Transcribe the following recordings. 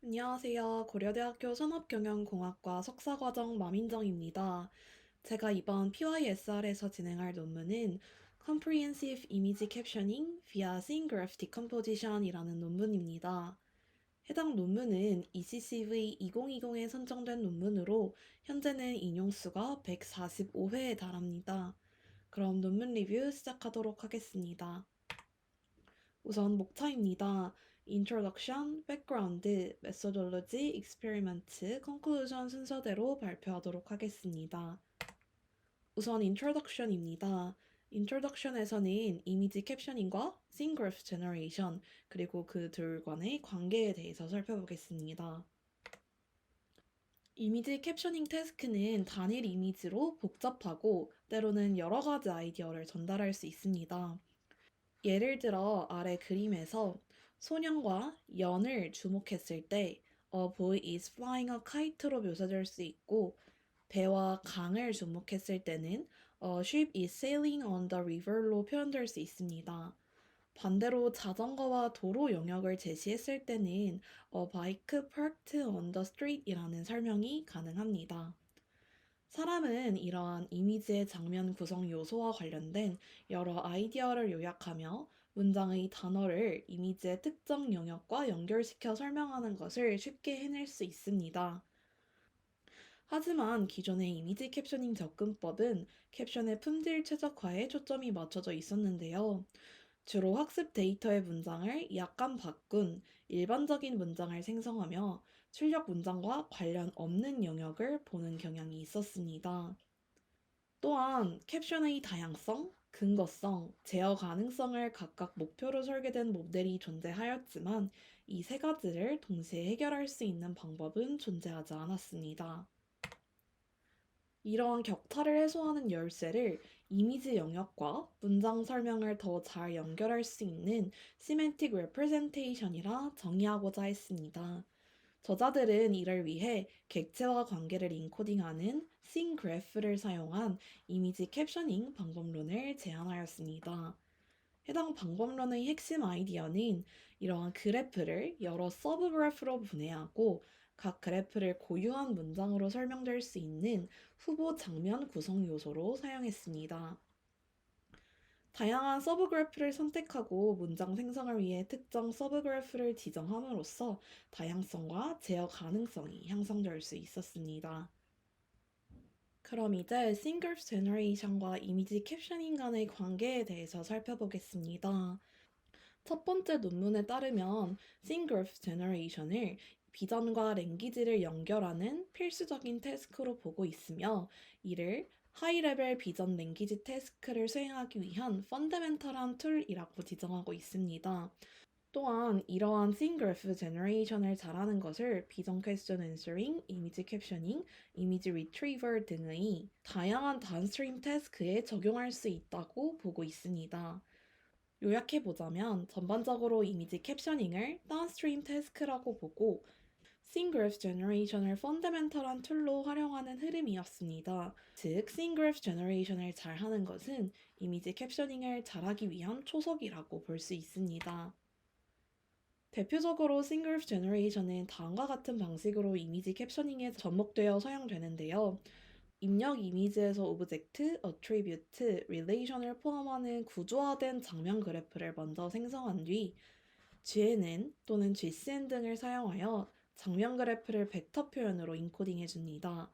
안녕하세요. 고려대학교 산업경영공학과 석사과정 마민정입니다. 제가 이번 PYSR에서 진행할 논문은 Comprehensive Image Captioning via Scene Graph Decomposition이라는 논문입니다. 해당 논문은 ECCV 2020에 선정된 논문으로 현재는 인용수가 145회에 달합니다. 그럼 논문 리뷰 시작하도록 하겠습니다. 우선 목차입니다. Introduction, Background, Methodology, Experiment, Conclusion 순서대로 발표하도록 하겠습니다. 우선 Introduction입니다. Introduction에서는 이미지 캡셔닝과 Scene Graph Generation, 그리고 그 둘 간의 관계에 대해서 살펴보겠습니다. 이미지 캡셔닝 태스크는 단일 이미지로 복잡하고 때로는 여러 가지 아이디어를 전달할 수 있습니다. 예를 들어 아래 그림에서 소년과 연을 주목했을 때 A boy is flying a kite로 묘사될 수 있고, 배와 강을 주목했을 때는 A ship is sailing on the river로 표현될 수 있습니다. 반대로 자전거와 도로 영역을 제시했을 때는 A bike parked on the street이라는 설명이 가능합니다. 사람은 이러한 이미지의 장면 구성 요소와 관련된 여러 아이디어를 요약하며 문장의 단어를 이미지의 특정 영역과 연결시켜 설명하는 것을 쉽게 해낼 수 있습니다. 하지만 기존의 이미지 캡셔닝 접근법은 캡션의 품질 최적화에 초점이 맞춰져 있었는데요. 주로 학습 데이터의 문장을 약간 바꾼 일반적인 문장을 생성하며 출력 문장과 관련 없는 영역을 보는 경향이 있었습니다. 또한 캡션의 다양성, 근거성, 제어 가능성을 각각 목표로 설계된 모델이 존재하였지만 이 세 가지를 동시에 해결할 수 있는 방법은 존재하지 않았습니다. 이러한 격차를 해소하는 열쇠를 이미지 영역과 문장 설명을 더 잘 연결할 수 있는 Semantic Representation이라 정의하고자 했습니다. 저자들은 이를 위해 객체와 관계를 인코딩하는 Scene Graph를 사용한 이미지 캡셔닝 방법론을 제안하였습니다. 해당 방법론의 핵심 아이디어는 이러한 그래프를 여러 서브 그래프로 분해하고 각 그래프를 고유한 문장으로 설명될 수 있는 후보 장면 구성 요소로 사용했습니다. 다양한 서브 그래프를 선택하고 문장 생성을 위해 특정 서브 그래프를 지정함으로써 다양성과 제어 가능성이 향상될 수 있었습니다. 그럼 이제 싱글 제너레이션과 이미지 캡셔닝 간의 관계에 대해서 살펴보겠습니다. 첫 번째 논문에 따르면 싱그래프 제너레이션을 비전과 랭귀지를 연결하는 필수적인 태스크로 보고 있으며, 이를 하이레벨 비전 랭귀지 태스크를 수행하기 위한 펀더멘털한 툴이라고 지정하고 있습니다. 또한 이러한 싱그래프 제너레이션을 잘하는 것을 비전 퀘스천 앤서링, 이미지 캡셔닝, 이미지 리트리버 등의 다양한 다운스트림 태스크에 적용할 수 있다고 보고 있습니다. 요약해보자면 전반적으로 이미지 캡셔닝을 다운스트림 태스크라고 보고 Scene Graph Generation을 펀더멘털한 툴로 활용하는 흐름이었습니다. 즉, Scene Graph Generation을 잘하는 것은 이미지 캡셔닝을 잘하기 위한 초석이라고 볼 수 있습니다. 대표적으로 Scene Graph Generation은 다음과 같은 방식으로 이미지 캡셔닝에 접목되어 사용되는데요. 입력 이미지에서 오브젝트, 어트리뷰트, 릴레이션을 포함하는 구조화된 장면 그래프를 먼저 생성한 뒤 GNN 또는 GCN 등을 사용하여 장면 그래프를 벡터 표현으로 인코딩해줍니다.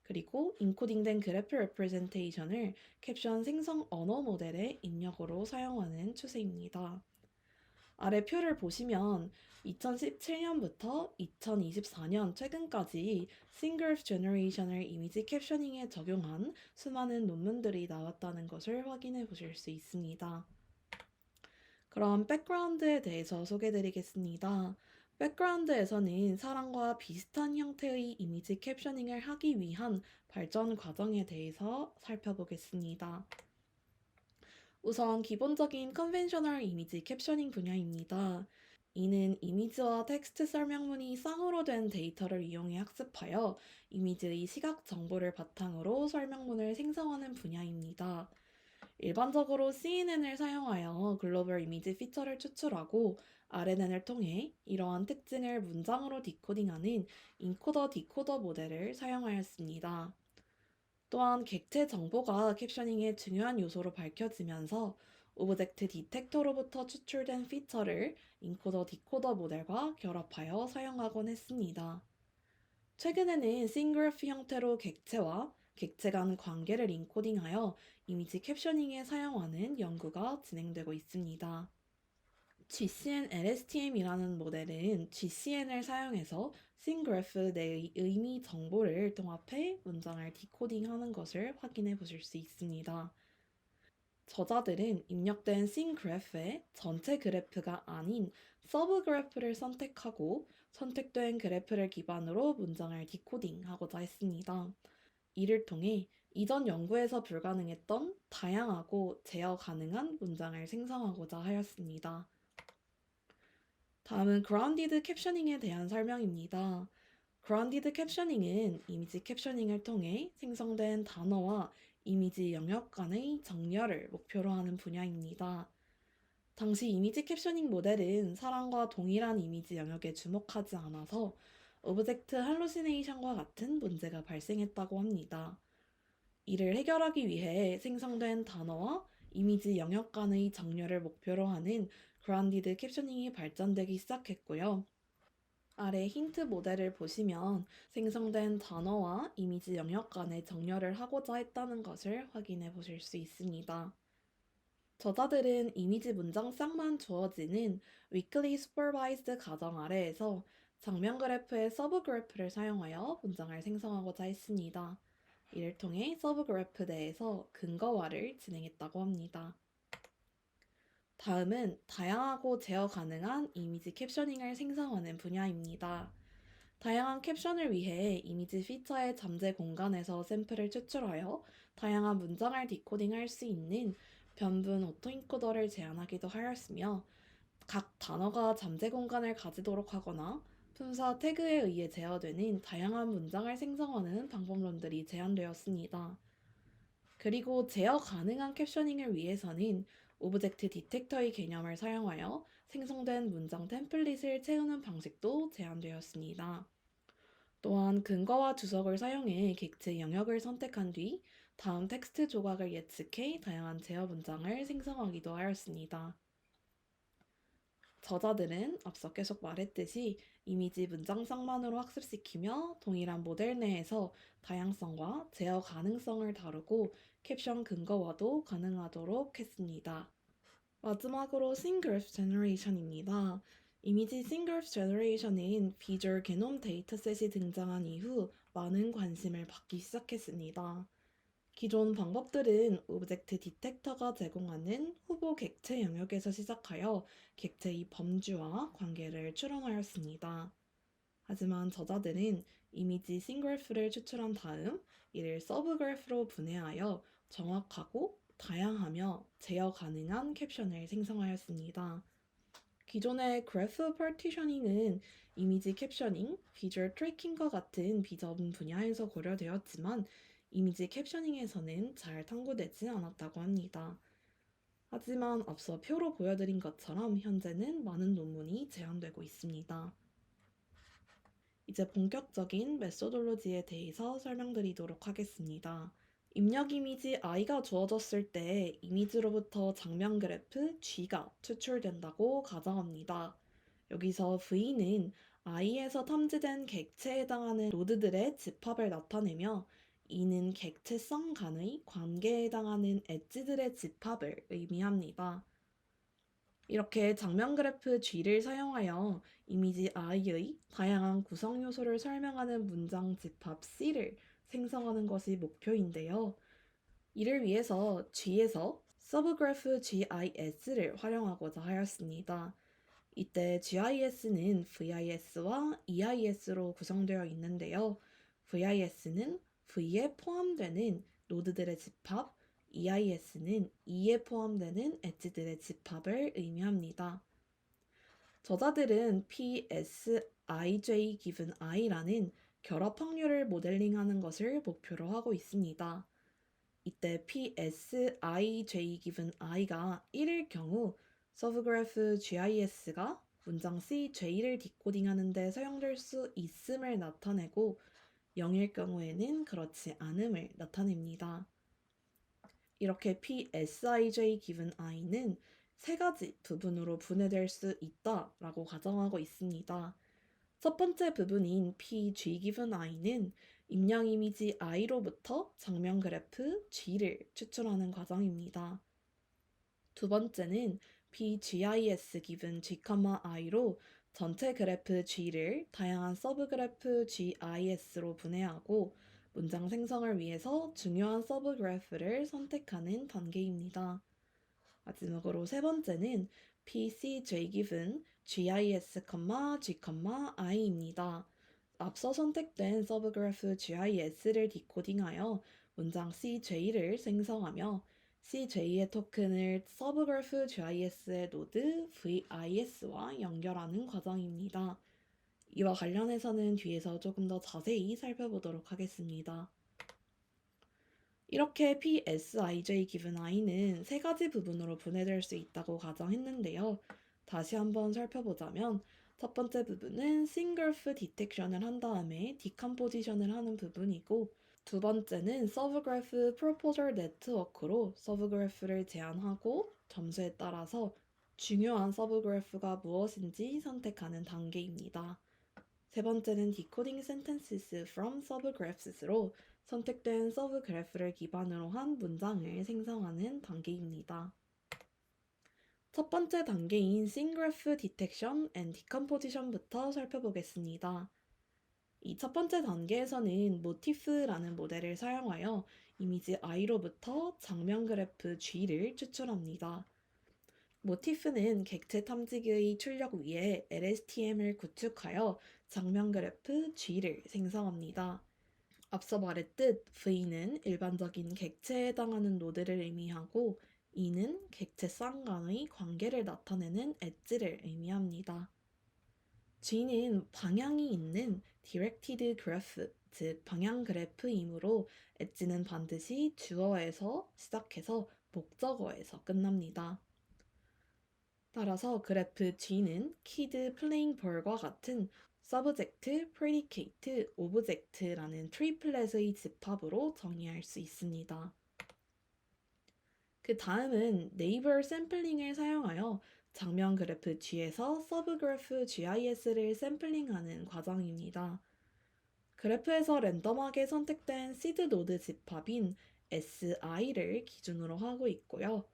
그리고 인코딩된 그래프 레프레젠테이션을 캡션 생성 언어 모델의 입력으로 사용하는 추세입니다. 아래 표를 보시면 2017년부터 2024년 최근까지 싱글 제너레이션을 이미지 캡셔닝에 적용한 수많은 논문들이 나왔다는 것을 확인해 보실 수 있습니다. 그럼 백그라운드에 대해서 소개드리겠습니다. 백그라운드에서는 사람과 비슷한 형태의 이미지 캡셔닝을 하기 위한 발전 과정에 대해서 살펴보겠습니다. 우선 기본적인 컨벤셔널 이미지 캡셔닝 분야입니다. 이는 이미지와 텍스트 설명문이 쌍으로 된 데이터를 이용해 학습하여 이미지의 시각 정보를 바탕으로 설명문을 생성하는 분야입니다. 일반적으로 CNN을 사용하여 글로벌 이미지 피처를 추출하고 RNN을 통해 이러한 특징을 문장으로 디코딩하는 인코더 디코더 모델을 사용하였습니다. 또한 객체 정보가 캡셔닝의 중요한 요소로 밝혀지면서 오브젝트 디텍터로부터 추출된 피처를 인코더 디코더 모델과 결합하여 사용하곤 했습니다. 최근에는 싱그래프 형태로 객체와 객체 간 관계를 인코딩하여 이미지 캡셔닝에 사용하는 연구가 진행되고 있습니다. GCN LSTM이라는 모델은 GCN을 사용해서 싱그래프 내의 의미 정보를 통합해 문장을 디코딩하는 것을 확인해 보실 수 있습니다. 저자들은 입력된 싱그래프의 전체 그래프가 아닌 서브 그래프를 선택하고 선택된 그래프를 기반으로 문장을 디코딩하고자 했습니다. 이를 통해 이전 연구에서 불가능했던 다양하고 제어 가능한 문장을 생성하고자 하였습니다. 다음은 그라운디드 캡셔닝에 대한 설명입니다. 그라운디드 캡셔닝은 이미지 캡셔닝을 통해 생성된 단어와 이미지 영역 간의 정렬을 목표로 하는 분야입니다. 당시 이미지 캡셔닝 모델은 사람과 동일한 이미지 영역에 주목하지 않아서 오브젝트 할루시네이션과 같은 문제가 발생했다고 합니다. 이를 해결하기 위해 생성된 단어와 이미지 영역 간의 정렬을 목표로 하는 그라운디드 캡셔닝이 발전되기 시작했고요. 아래 힌트 모델을 보시면 생성된 단어와 이미지 영역 간의 정렬을 하고자 했다는 것을 확인해 보실 수 있습니다. 저자들은 이미지 문장쌍만 주어지는 Weakly Supervised 가정 아래에서 장면 그래프의 서브 그래프를 사용하여 문장을 생성하고자 했습니다. 이를 통해 서브 그래프 내에서 근거화를 진행했다고 합니다. 다음은 다양하고 제어 가능한 이미지 캡셔닝을 생성하는 분야입니다. 다양한 캡션을 위해 이미지 피처의 잠재 공간에서 샘플을 추출하여 다양한 문장을 디코딩할 수 있는 변분 오토인코더를 제안하기도 하였으며 각 단어가 잠재 공간을 가지도록 하거나 품사 태그에 의해 제어되는 다양한 문장을 생성하는 방법론들이 제안되었습니다. 그리고 제어 가능한 캡셔닝을 위해서는 오브젝트 디텍터의 개념을 사용하여 생성된 문장 템플릿을 채우는 방식도 제안되었습니다. 또한 근거와 주석을 사용해 객체 영역을 선택한 뒤 다음 텍스트 조각을 예측해 다양한 제어 문장을 생성하기도 하였습니다. 저자들은 앞서 계속 말했듯이 이미지 문장상만으로 학습시키며 동일한 모델 내에서 다양성과 제어 가능성을 다루고 캡션 근거화도 가능하도록 했습니다. 마지막으로 싱그래프 제너레이션입니다. 이미지 싱그래프 제너레이션은 비주얼 게놈 데이터셋이 등장한 이후 많은 관심을 받기 시작했습니다. 기존 방법들은 오브젝트 디텍터가 제공하는 후보 객체 영역에서 시작하여 객체의 범주와 관계를 추론하였습니다. 하지만 저자들은 이미지 싱그래프를 추출한 다음 이를 서브 그래프로 분해하여 정확하고 다양하며 제어 가능한 캡션을 생성하였습니다. 기존의 그래프 파티셔닝은 이미지 캡셔닝, 비주얼 트래킹과 같은 비전문 분야에서 고려되었지만 이미지 캡셔닝에서는 잘 탐구되지 않았다고 합니다. 하지만 앞서 표로 보여드린 것처럼 현재는 많은 논문이 제안되고 있습니다. 이제 본격적인 메소돌로지에 대해서 설명드리도록 하겠습니다. 입력 이미지 i가 주어졌을 때 이미지로부터 장면 그래프 G가 추출된다고 가정합니다. 여기서 V는 i에서 탐지된 객체에 해당하는 노드들의 집합을 나타내며 이는 객체성 간의 관계에 해당하는 엣지들의 집합을 의미합니다. 이렇게 장면 그래프 G를 사용하여 이미지 i의 다양한 구성 요소를 설명하는 문장 집합 C를 생성하는 것이 목표인데요. 이를 위해서 G에서 서브그래프 GIS를 활용하고자 하였습니다. 이때 GIS는 VIS와 EIS로 구성되어 있는데요. VIS는 V에 포함되는 노드들의 집합, EIS는 E에 포함되는 엣지들의 집합을 의미합니다. 저자들은 PSIJ given i라는 결합 확률을 모델링하는 것을 목표로 하고 있습니다. 이때 PSIJ given i가 1일 경우 서브그래프 GIS가 문장 CJ를 디코딩하는 데 사용될 수 있음을 나타내고 0일 경우에는 그렇지 않음을 나타냅니다. 이렇게 PSIJ given i는 세 가지 부분으로 분해될 수 있다라고 가정하고 있습니다. 첫 번째 부분인 PG given i는 입력 이미지 i로부터 장면 그래프 G를 추출하는 과정입니다. 두 번째는 PGIS given G, i로 전체 그래프 G를 다양한 서브 그래프 GIS로 분해하고 문장 생성을 위해서 중요한 서브 그래프를 선택하는 단계입니다. 마지막으로 세 번째는 PCJ given GIS, G, i입니다. 앞서 선택된 서브 그래프 GIS를 디코딩하여 문장 CJ를 생성하며 CJ의 토큰을 서브 그래프 GIS의 노드 VIS와 연결하는 과정입니다. 이와 관련해서는 뒤에서 조금 더 자세히 살펴보도록 하겠습니다. 이렇게 PSIJ given i는 세 가지 부분으로 분해될 수 있다고 가정했는데요. 다시 한번 살펴보자면 첫 번째 부분은 싱글프 디텍션을 한 다음에 디컴포지션을 하는 부분이고 두 번째는 서브그래프 프로포절 네트워크로 서브그래프를 제안하고 점수에 따라서 중요한 서브그래프가 무엇인지 선택하는 단계입니다. 세 번째는 decoding sentences from subgraphs로 선택된 서브그래프를 기반으로 한 문장을 생성하는 단계입니다. 첫 번째 단계인 싱그래프 디텍션 앤 디컴포지션부터 살펴보겠습니다. 이 첫 번째 단계에서는 모티프라는 모델을 사용하여 이미지 i로부터 장면 그래프 G를 추출합니다. 모티프는 객체 탐지기의 출력 위에 LSTM을 구축하여 장면 그래프 G를 생성합니다. 앞서 말했듯 V는 일반적인 객체에 해당하는 노드를 의미하고 E는 객체 쌍간의 관계를 나타내는 엣지를 의미합니다. G는 방향이 있는 Directed Graph, 즉 방향 그래프이므로 엣지는 반드시 주어에서 시작해서 목적어에서 끝납니다. 따라서 그래프 G는 kid, playing ball과 같은 subject, predicate, object라는 트리플렛의 집합으로 정의할 수 있습니다. 그 다음은 네이버 샘플링을 사용하여 장면 그래프 G에서 서브그래프 GIS를 샘플링하는 과정입니다. 그래프에서 랜덤하게 선택된 시드 노드 집합인 SI를 기준으로 하고 있고요.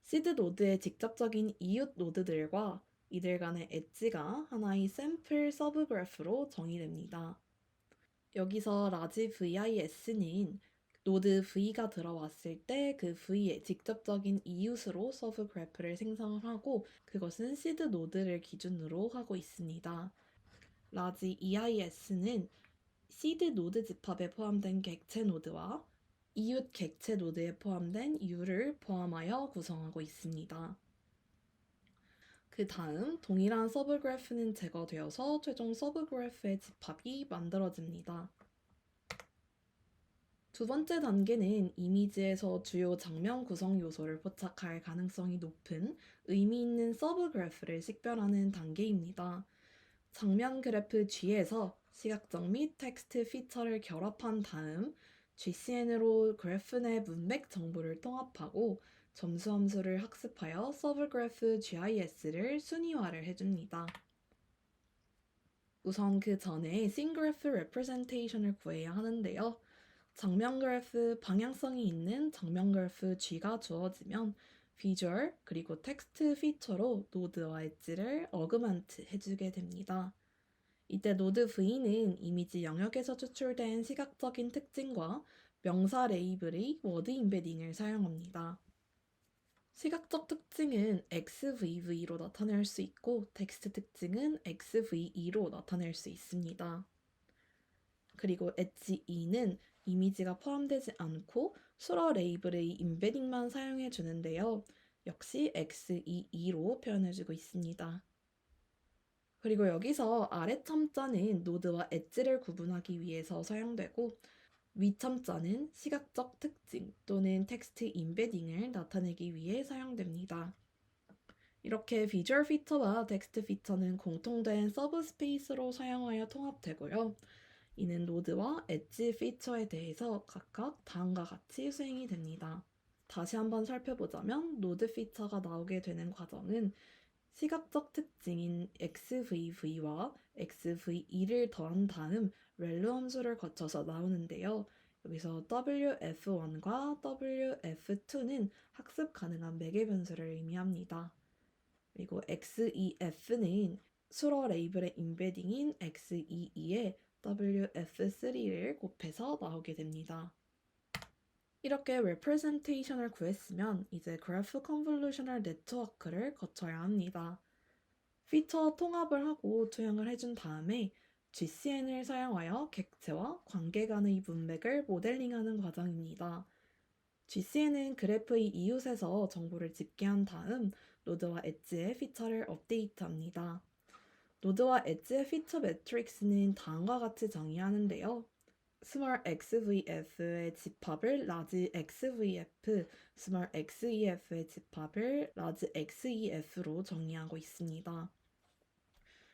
시드 노드의 직접적인 이웃 노드들과 이들 간의 엣지가 하나의 샘플 서브그래프로 정의됩니다. 여기서 라지 VIS는 노드 V가 들어왔을 때 그 V의 직접적인 이웃으로 서브그래프를 생성을 하고 그것은 시드 노드를 기준으로 하고 있습니다. 라지 EIS는 시드 노드 집합에 포함된 객체 노드와 이웃 객체 노드에 포함된 U를 포함하여 구성하고 있습니다. 그 다음 동일한 서브그래프는 제거되어서 최종 서브그래프의 집합이 만들어집니다. 두 번째 단계는 이미지에서 주요 장면 구성 요소를 포착할 가능성이 높은 의미 있는 서브그래프를 식별하는 단계입니다. 장면 그래프 G에서 시각적 및 텍스트 피처를 결합한 다음 GCN으로 그래프 내 문맥 정보를 통합하고 점수 함수를 학습하여 서브그래프 GIS를 순위화를 해줍니다. 우선 그 전에 싱그래프 레프레젠테이션을 구해야 하는데요. 장면 그래프 방향성이 있는 장면 그래프 G가 주어지면 비주얼 그리고 텍스트 피처로 노드와 엣지를 어그먼트 해주게 됩니다. 이때 노드 V는 이미지 영역에서 추출된 시각적인 특징과 명사 레이블의 워드 임베딩을 사용합니다. 시각적 특징은 XVV로 나타낼 수 있고 텍스트 특징은 XVE로 나타낼 수 있습니다. 그리고 엣지 E는 이미지가 포함되지 않고 수러 레이블의 임베딩만 사용해 주는데요. 역시 XEE로 표현해주고 있습니다. 그리고 여기서 아래 첨자는 노드와 엣지를 구분하기 위해서 사용되고 위 첨자는 시각적 특징 또는 텍스트 임베딩을 나타내기 위해 사용됩니다. 이렇게 비주얼 피처와 텍스트 피처는 공통된 서브 스페이스로 사용하여 통합되고요. 이는 노드와 엣지 피처에 대해서 각각 다음과 같이 수행이 됩니다. 다시 한번 살펴보자면 노드 피처가 나오게 되는 과정은 시각적 특징인 XVV와 XVE를 더한 다음 렐루 함수를 거쳐서 나오는데요. 여기서 WF1과 WF2는 학습 가능한 매개 변수를 의미합니다. 그리고 XEF는 수러 레이블의 임베딩인 XEE에 WF3를 곱해서 나오게 됩니다. 이렇게 representation을 구했으면 이제 그래프 컨볼루셔널 네트워크를 거쳐야 합니다. 피처 통합을 하고 투영을 해준 다음에 GCN을 사용하여 객체와 관계 간의 문맥을 모델링하는 과정입니다. GCN은 그래프의 이웃에서 정보를 집계한 다음 노드와 엣지의 피처를 업데이트합니다. 노드와 엣지의 피처 매트릭스는 다음과 같이 정의하는데요. small xvf의 집합을 large xvf, small xef의 집합을 large xef로 정의하고 있습니다.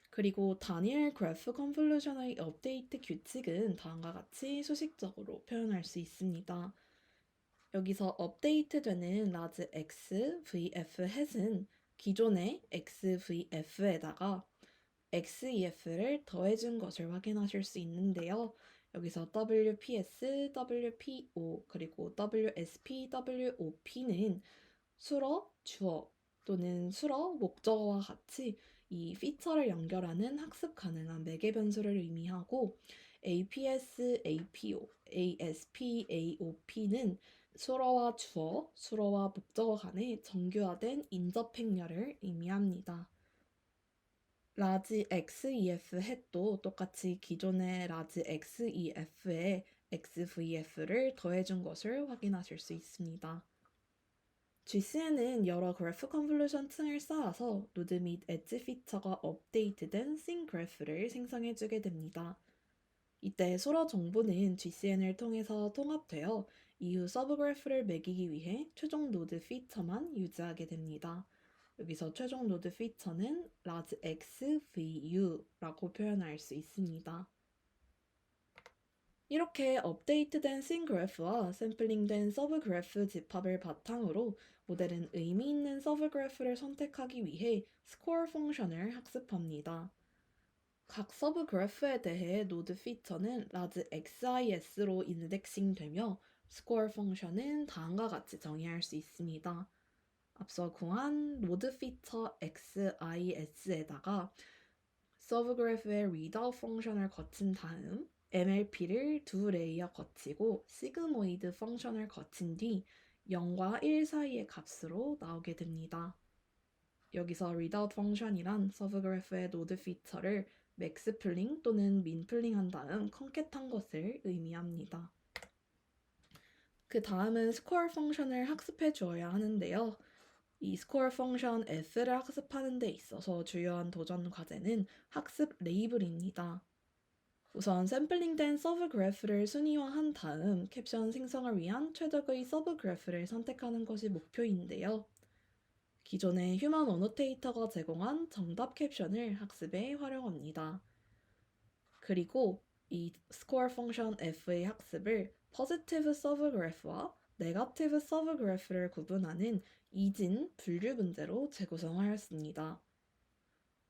그리고 다니엘 그래프 컨볼루션의 업데이트 규칙은 다음과 같이 수식적으로 표현할 수 있습니다. 여기서 업데이트되는 large xvf 햇은 기존의 xvf에다가 xef를 더해준 것을 확인하실 수 있는데요. 여기서 WPS, WPO, 그리고 WSP, WOP는 수러, 주어 또는 수러, 목적어와 같이 이 피처를 연결하는 학습 가능한 매개 변수를 의미하고 APS, APO, ASP, AOP는 수러와 주어, 수러와 목적어 간의 정교화된 인접 행렬을 의미합니다. 라지 XEF 햇도 똑같이 기존의 라지 XEF에 XVF를 더해준 것을 확인하실 수 있습니다. GCN은 여러 그래프 컨볼루션 층을 쌓아서 노드 및 엣지 피처가 업데이트된 씬 그래프를 생성해주게 됩니다. 이때 수러 정보는 GCN을 통해서 통합되어 이후 서브 그래프를 매기기 위해 최종 노드 피처만 유지하게 됩니다. 여기서 최종 노드 피처는 large XVU라고 표현할 수 있습니다. 이렇게 업데이트된 씬 그래프와 샘플링된 서브 그래프 집합을 바탕으로 모델은 의미 있는 서브 그래프를 선택하기 위해 스코어 펑션을 학습합니다. 각 서브 그래프에 대해 노드 피처는 large XIS로 인덱싱되며 스코어 펑션은 다음과 같이 정의할 수 있습니다. 앞서 구한 노드 피처 XIS에다가 서브 그래프의 readout 펑션을 거친 다음 MLP를 두 레이어 거치고 시그모이드 펑션을 거친 뒤 0과 1 사이의 값으로 나오게 됩니다. 여기서 readout 펑션이란 서브 그래프의 노드 피처를 맥스 플링 또는 민 플링한 다음 컨캣한 것을 의미합니다. 그 다음은 스코어 펑션을 학습해 주어야 하는데요. 이 스코어 펑션 F를 학습하는 데 있어서 주요한 도전 과제는 학습 레이블입니다. 우선 샘플링된 서브 그래프를 순위화한 다음 캡션 생성을 위한 최적의 서브 그래프를 선택하는 것이 목표인데요. 기존의 휴먼 어노테이터가 제공한 정답 캡션을 학습에 활용합니다. 그리고 이 스코어 펑션 F의 학습을 포지티브 서브 그래프와 네거티브 서브 그래프를 구분하는 이진 분류 문제로 재구성하였습니다.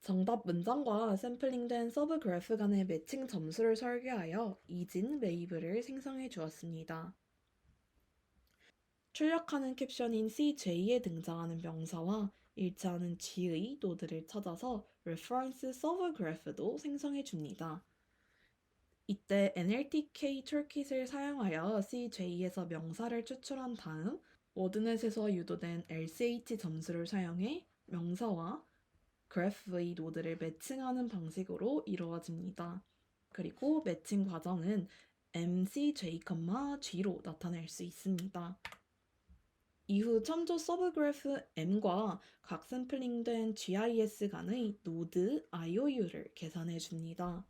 정답 문장과 샘플링된 서브 그래프 간의 매칭 점수를 설계하여 이진 레이블을 생성해 주었습니다. 출력하는 캡션인 CJ에 등장하는 명사와 일치하는 G의 노드를 찾아서 reference 서브 그래프도 생성해 줍니다. 이때 NLTK 툴킷을 사용하여 CJ에서 명사를 추출한 다음 워드넷에서 유도된 LCH 점수를 사용해 명사와 그래프의 노드를 매칭하는 방식으로 이루어집니다. 그리고 매칭 과정은 MCJ,G로 나타낼 수 있습니다. 이후 참조 서브 그래프 M과 각 샘플링된 GIS 간의 노드 IOU를 계산해 줍니다.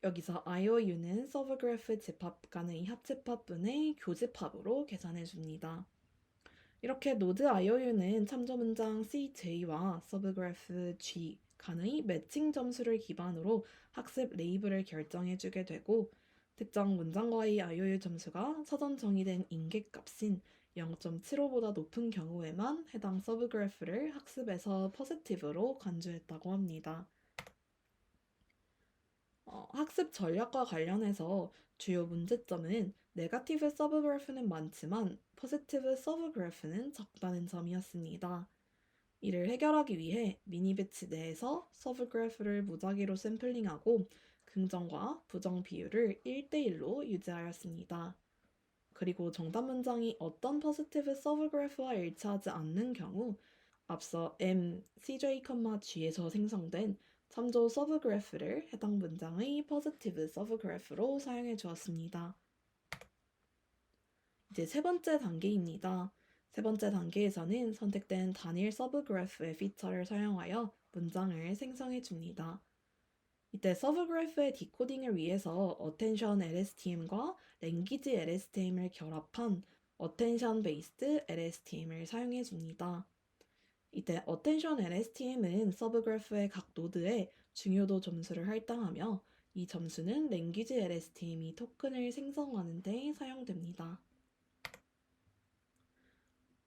여기서 IOU는 서브 그래프 집합 간의 합집합분의 교집합으로 계산해 줍니다. 이렇게 노드 IOU는 참조 문장 CJ와 서브그래프 G 간의 매칭 점수를 기반으로 학습 레이블을 결정해주게 되고 특정 문장과의 IOU 점수가 사전 정의된 인계값인 0.75보다 높은 경우에만 해당 서브그래프를 학습에서 포지티브로 간주했다고 합니다. 학습 전략과 관련해서 주요 문제점은 네거티브 서브그래프는 많지만 포지티브 서브그래프는 적다는 점이었습니다. 이를 해결하기 위해 미니배치 내에서 서브그래프를 무작위로 샘플링하고 긍정과 부정 비율을 1대1로 유지하였습니다. 그리고 정답 문장이 어떤 포지티브 서브그래프와 일치하지 않는 경우 앞서 M, CJ, G에서 생성된 참조 서브그래프를 해당 문장의 포지티브 서브그래프로 사용해 주었습니다. 이제 세 번째 단계입니다. 세 번째 단계에서는 선택된 단일 서브그래프의 피처를 사용하여 문장을 생성해 줍니다. 이때 서브그래프의 디코딩을 위해서 Attention LSTM과 Language LSTM을 결합한 Attention Based LSTM을 사용해 줍니다. 이때 Attention LSTM은 서브그래프의 각 노드에 중요도 점수를 할당하며 이 점수는 Language LSTM이 토큰을 생성하는 데 사용됩니다.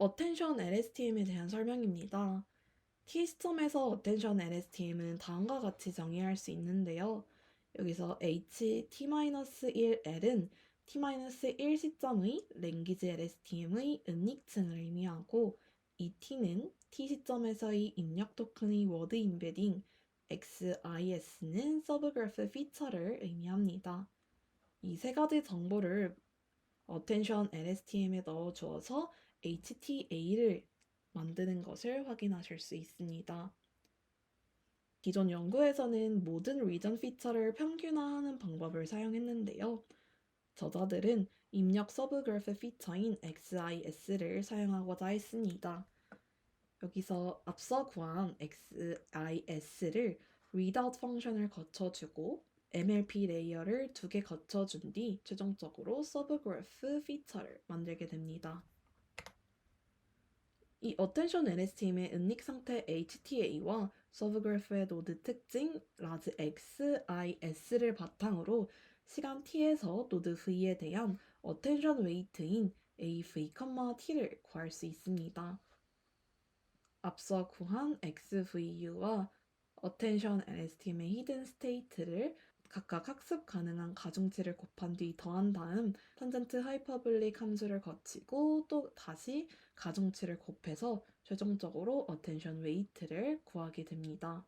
Attention LSTM에 대한 설명입니다. T시점에서 Attention LSTM은 다음과 같이 정의할 수 있는데요. 여기서 H-T-1L은 T-1 시점의 Language LSTM의 은닉층을 의미하고 이 T는 T 시점에서의 입력 토큰의 워드 임베딩 XIS는 서브그래프 피처를 의미합니다. 이 세 가지 정보를 Attention LSTM에 넣어 주어서 HTA를 만드는 것을 확인하실 수 있습니다. 기존 연구에서는 모든 리전 피처를 평균화하는 방법을 사용했는데요. 저자들은 입력 서브그래프 피처인 XIS를 사용하고자 했습니다. 여기서 앞서 구한 XIS를 readout 펑션을 거쳐주고 MLP 레이어를 2개 거쳐준 뒤 최종적으로 서브그래프 피처를 만들게 됩니다. 이 Attention LSTM의 은닉 상태 HTA와 서브그래프의 노드 특징 large XIS를 바탕으로 시간 t에서 노드 v에 대한 Attention weight인 AV, T를 구할 수 있습니다. 앞서 구한 XVU와 Attention LSTM의 hidden state를 각각 학습 가능한 가중치를 곱한 뒤 더한 다음 탄젠트 하이퍼블릭 함수를 거치고 또 다시 가중치를 곱해서 최종적으로 Attention weight를 구하게 됩니다.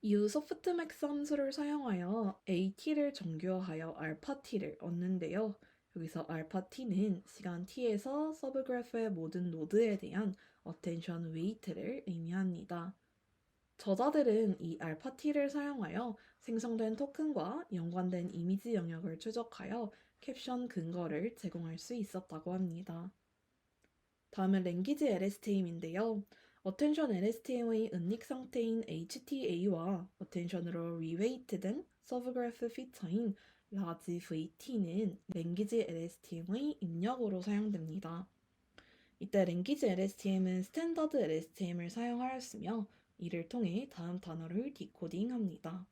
이후 소프트맥스 함수를 사용하여 AT를 정교화하여 알파 T를 얻는데요. 여기서 알파 T는 시간 T에서 서브그래프의 모든 노드에 대한 Attention weight를 의미합니다. 저자들은 이 알파 T를 사용하여 생성된 토큰과 연관된 이미지 영역을 추적하여 캡션 근거를 제공할 수 있었다고 합니다. 다음은 Language LSTM인데요. Attention LSTM의 은닉 상태인 HTA와 Attention으로 reweight된 서브그래프 피처인 large VT는 Language LSTM의 입력으로 사용됩니다. 이때 Language LSTM은 스탠더드 LSTM을 사용하였으며 이를 통해 다음 단어를 디코딩합니다.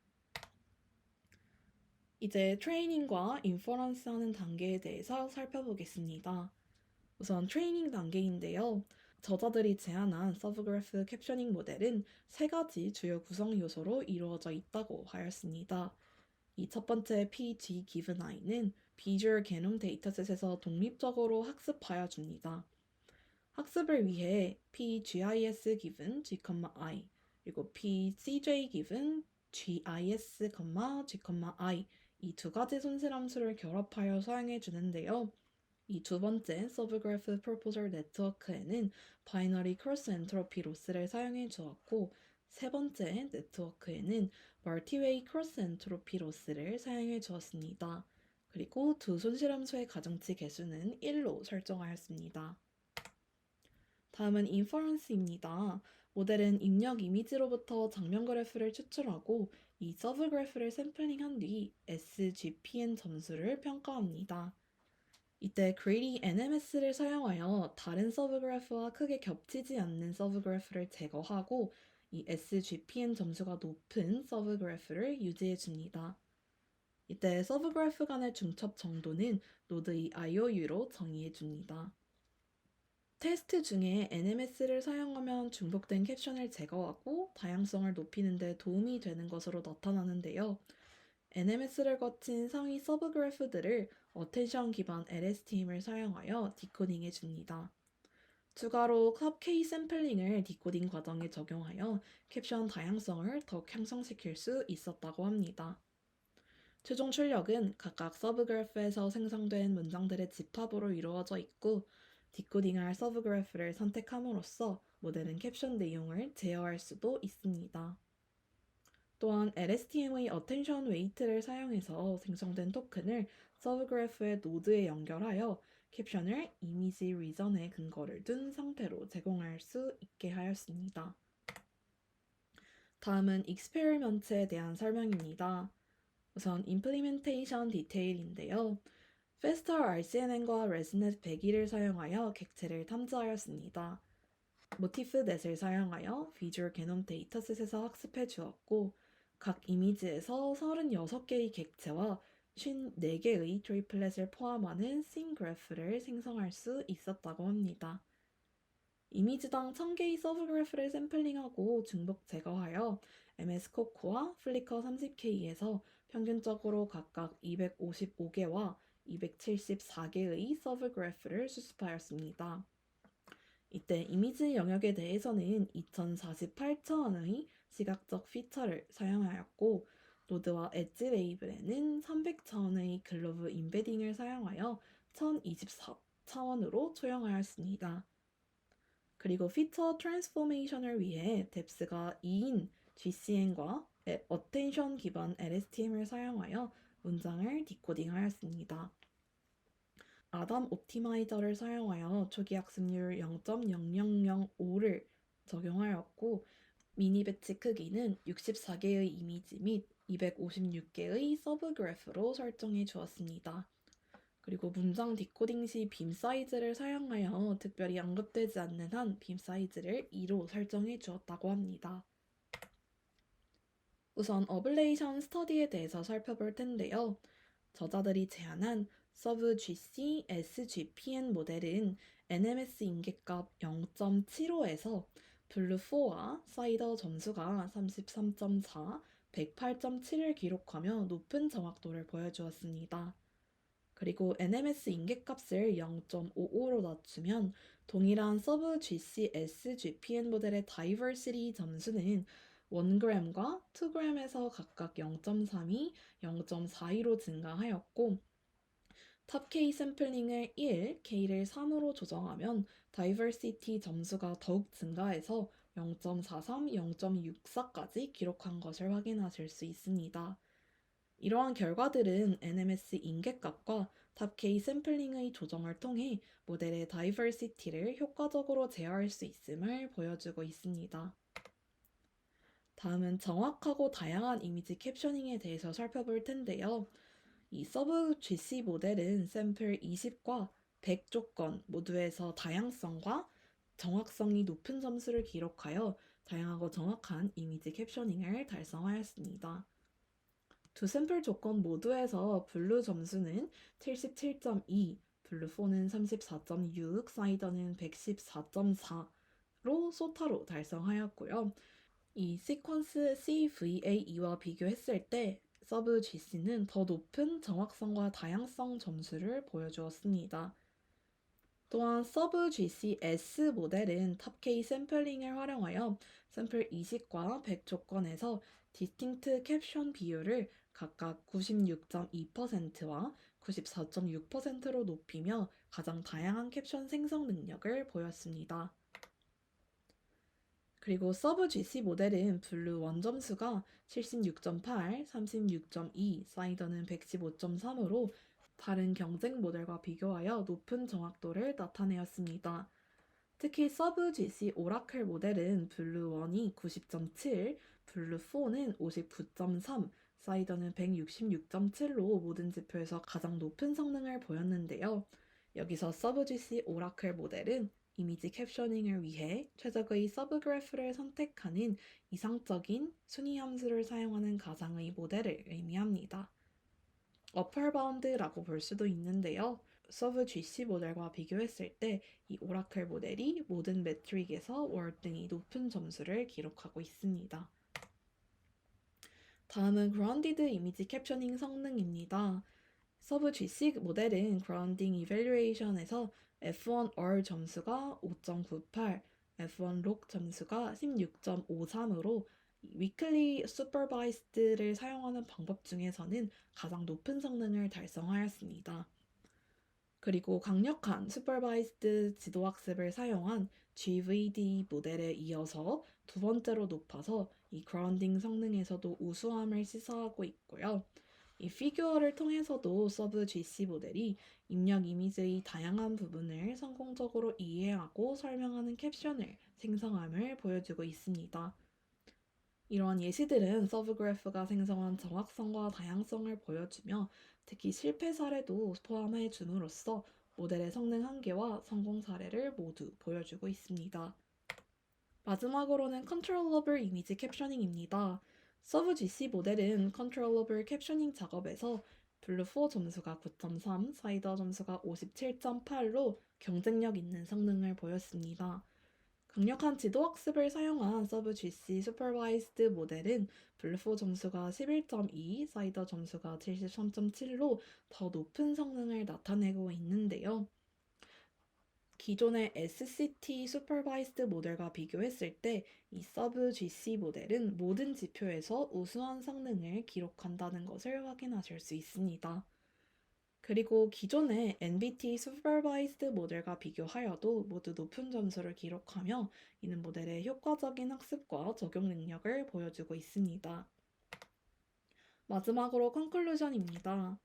이제 트레이닝과 인퍼런스 하는 단계에 대해서 살펴보겠습니다. 우선 트레이닝 단계인데요. 저자들이 제안한 서브그래프 캡셔닝 모델은 세 가지 주요 구성 요소로 이루어져 있다고 하였습니다. 이 첫 번째 PG given i는 비주얼 게놈 데이터셋에서 독립적으로 학습하여 줍니다. 학습을 위해 PGIS given G, I 그리고 PCJ given GIS, G, I 이 두 가지 손실함수를 결합하여 사용해 주는데요. 이 두 번째 서브그래프 프로포절 네트워크에는 바이너리 크로스 엔트로피 로스를 사용해 주었고 세 번째 네트워크에는 멀티웨이 크로스 엔트로피 로스를 사용해 주었습니다. 그리고 두 손실함수의 가중치 개수는 1로 설정하였습니다. 다음은 인퍼런스입니다. 모델은 입력 이미지로부터 장면 그래프를 추출하고 이 서브 그래프를 샘플링한 뒤 SGPN 점수를 평가합니다. 이때 greedy NMS를 사용하여 다른 서브그래프와 크게 겹치지 않는 서브그래프를 제거하고 이 SGPN 점수가 높은 서브그래프를 유지해 줍니다. 이때 서브그래프 간의 중첩 정도는 노드의 IOU로 정의해 줍니다. 테스트 중에 NMS를 사용하면 중복된 캡션을 제거하고 다양성을 높이는 데 도움이 되는 것으로 나타나는데요. NMS를 거친 상위 서브그래프들을 어텐션 기반 LSTM을 사용하여 디코딩해 줍니다. 추가로 컵 K 샘플링을 디코딩 과정에 적용하여 캡션 다양성을 더욱 향상시킬 수 있었다고 합니다. 최종 출력은 각각 서브그래프에서 생성된 문장들의 집합으로 이루어져 있고 디코딩할 서브그래프를 선택함으로써 모델은 캡션 내용을 제어할 수도 있습니다. 또한 LSTM의 어텐션 웨이트를 사용해서 생성된 토큰을 서브그래프의 노드에 연결하여 캡션을 이미지 리전에 근거를 둔 상태로 제공할 수 있게 하였습니다. 다음은 익스페리먼트에 대한 설명입니다. 우선 임플리멘테이션 디테일인데요. 페스터 RCNN과 레스넷 102를 사용하여 객체를 탐지하였습니다. 모티프 넷을 사용하여 비주얼 게놈 데이터셋에서 학습해 주었고 각 이미지에서 36개의 객체와 54개의 트리플렛을 포함하는 씬 그래프를 생성할 수 있었다고 합니다. 이미지당 1000개의 서브그래프를 샘플링하고 중복 제거하여 MS 코코와 플리커 30K에서 평균적으로 각각 255개와 274개의 서브그래프를 수습하였습니다. 이때 이미지 영역에 대해서는 2048차원의 시각적 피처를 사용하였고 노드와 엣지 레이블에는 300차원의 글로브 임베딩을 사용하여 1024차원으로 초형하였습니다. 그리고 피처 트랜스포메이션을 위해 뎁스가 2인 GCN과 어텐션 기반 LSTM을 사용하여 문장을 디코딩하였습니다. 아담 옵티마이저를 사용하여 초기 학습률 0.0005를 적용하였고 미니 배치 크기는 64개의 이미지 및 256개의 서브그래프로 설정해 주었습니다. 그리고 문장 디코딩 시 빔 사이즈를 사용하여 특별히 언급되지 않는 한 빔 사이즈를 2로 설정해 주었다고 합니다. 우선 어블레이션 스터디에 대해서 살펴볼 텐데요. 저자들이 제안한 서브 GC SGPN 모델은 NMS 인계값 0.75에서 블루4와 사이더 점수가 33.4, 108.7을 기록하며 높은 정확도를 보여주었습니다. 그리고 NMS 인계값을 0.55로 낮추면 동일한 서브 GC SGPN 모델의 다이버시티 점수는 1g과 2g에서 각각 0.32, 0.42로 증가하였고 탑 K 샘플링을 1, K를 3으로 조정하면 다이버시티 점수가 더욱 증가해서 0.43, 0.64까지 기록한 것을 확인하실 수 있습니다. 이러한 결과들은 NMS 인계값과 탑 K 샘플링의 조정을 통해 모델의 다이버시티를 효과적으로 제어할 수 있음을 보여주고 있습니다. 다음은 정확하고 다양한 이미지 캡셔닝에 대해서 살펴볼 텐데요. 이 서브 GC 모델은 샘플 20과 100 조건 모두에서 다양성과 정확성이 높은 점수를 기록하여 다양하고 정확한 이미지 캡셔닝을 달성하였습니다. 두 샘플 조건 모두에서 블루 점수는 77.2, 블루4는 34.6, 사이더는 114.4로 소타로 달성하였고요. 이 시퀀스 CVAE와 비교했을 때 서브 GC는 더 높은 정확성과 다양성 점수를 보여주었습니다. 또한 서브 GCS 모델은 탑 K 샘플링을 활용하여 샘플 20과 100 조건에서 디스팅트 캡션 비율을 각각 96.2%와 94.6%로 높이며 가장 다양한 캡션 생성 능력을 보였습니다. 그리고 서브 GC 모델은 블루 원점수가 76.8, 36.2, 사이더는 115.3으로 다른 경쟁 모델과 비교하여 높은 정확도를 나타내었습니다. 특히 서브 GC 오라클 모델은 블루1이 90.7, 블루4는 59.3, 사이더는 166.7로 모든 지표에서 가장 높은 성능을 보였는데요. 여기서 서브GC 오라클 모델은 이미지 캡셔닝을 위해 최적의 서브그래프를 선택하는 이상적인 순위 함수를 사용하는 가상의 모델을 의미합니다. 어퍼바운드라고 볼 수도 있는데요. 서브GC 모델과 비교했을 때 이 오라클 모델이 모든 매트릭에서 월등히 높은 점수를 기록하고 있습니다. 다음은 그라운디드 이미지 캡셔닝 성능입니다. 서브GC 모델은 그라운딩 이밸류에이션에서 F1R 점수가 5.98, F1록 점수가 16.53으로 위클리 슈퍼바이스드를 사용하는 방법 중에서는 가장 높은 성능을 달성하였습니다. 그리고 강력한 슈퍼바이스드 지도학습을 사용한 GVD 모델에 이어서 두 번째로 높아서 이 그라운딩 성능에서도 우수함을 시사하고 있고요. 이 피규어를 통해서도 서브 GC 모델이 입력 이미지의 다양한 부분을 성공적으로 이해하고 설명하는 캡션을 생성함을 보여주고 있습니다. 이러한 예시들은 서브그래프가 생성한 정확성과 다양성을 보여주며 특히 실패 사례도 포함해 줌으로써 모델의 성능 한계와 성공 사례를 모두 보여주고 있습니다. 마지막으로는 컨트롤러블 이미지 캡셔닝입니다. 서브GC 모델은 컨트롤러블 캡셔닝 작업에서 블루4 점수가 9.3, 사이더 점수가 57.8로 경쟁력 있는 성능을 보였습니다. 강력한 지도학습을 사용한 서브GC 슈퍼바이스드 모델은 블루4 점수가 11.2, 사이더 점수가 73.7로 더 높은 성능을 나타내고 있는데요. 기존의 SCT 슈퍼바이스드 모델과 비교했을 때 이 서브GC 모델은 모든 지표에서 우수한 성능을 기록한다는 것을 확인하실 수 있습니다. 그리고 기존의 NBT 슈퍼바이스드 모델과 비교하여도 모두 높은 점수를 기록하며 이는 모델의 효과적인 학습과 적용 능력을 보여주고 있습니다. 마지막으로 컨클루전입니다.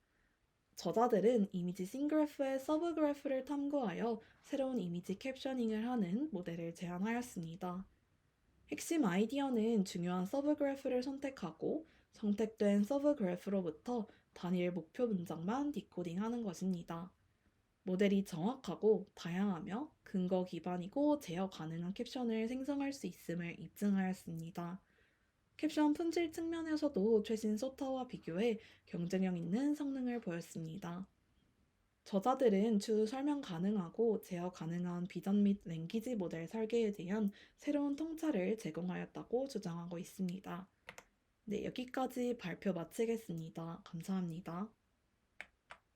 저자들은 이미지 싱그래프의 서브그래프를 탐구하여 새로운 이미지 캡셔닝을 하는 모델을 제안하였습니다. 핵심 아이디어는 중요한 서브그래프를 선택하고 선택된 서브그래프로부터 단일 목표 문장만 디코딩하는 것입니다. 모델이 정확하고 다양하며 근거 기반이고 제어 가능한 캡션을 생성할 수 있음을 입증하였습니다. 캡션 품질 측면에서도 최신 소타와 비교해 경쟁력 있는 성능을 보였습니다. 저자들은 추후 설명 가능하고 제어 가능한 비전 및 랭귀지 모델 설계에 대한 새로운 통찰을 제공하였다고 주장하고 있습니다. 네, 여기까지 발표 마치겠습니다. 감사합니다.